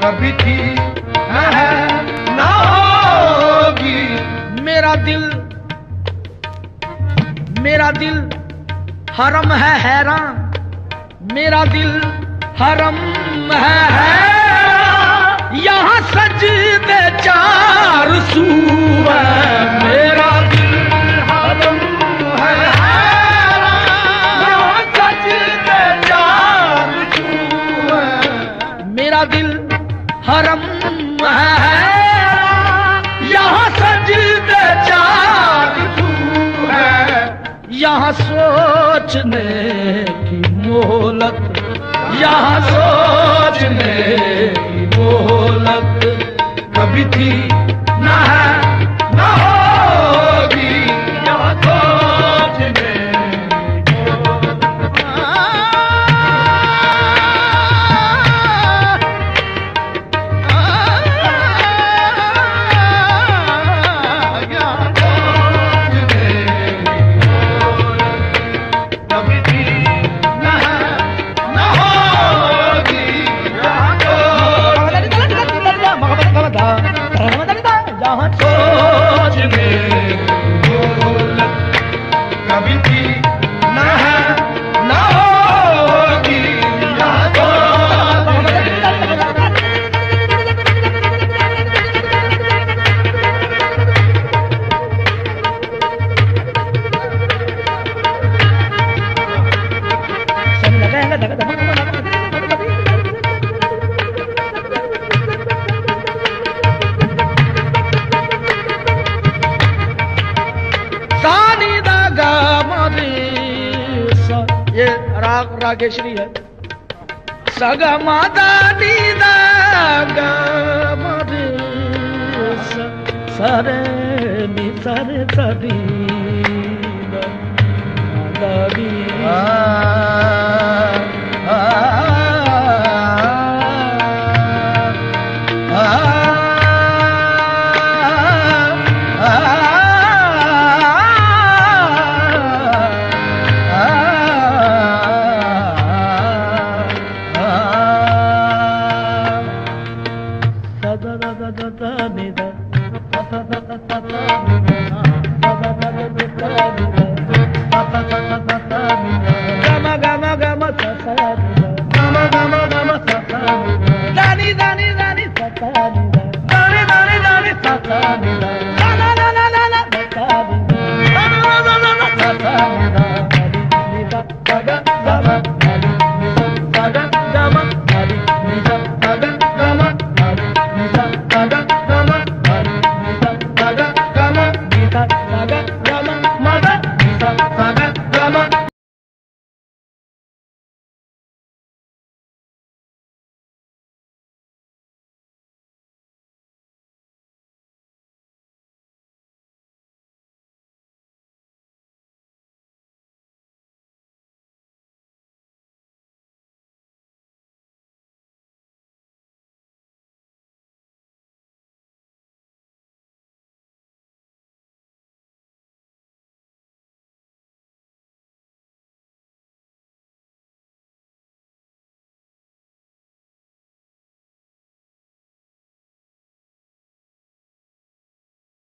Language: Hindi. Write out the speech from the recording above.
कभी थी न है न होगी। मेरा दिल हरम है हैरान, मेरा दिल हरम है हैरान, यहाँ सजदे चार सू है। मेरा दिल हरम है हैरान, यहाँ सजदे चार सू है। मेरा दिल हरम है हैरान, यहाँ सजदे चार सू है। यहाँ सोचने की मोहलत, यहाँ सोचने की मोहलत कभी थी न है न होगी। यहाँ सोचने की मोहलत। ये रागेश्वरी है। सगा मादा नीदा गा मरे सरे नि सरे सरी दा दी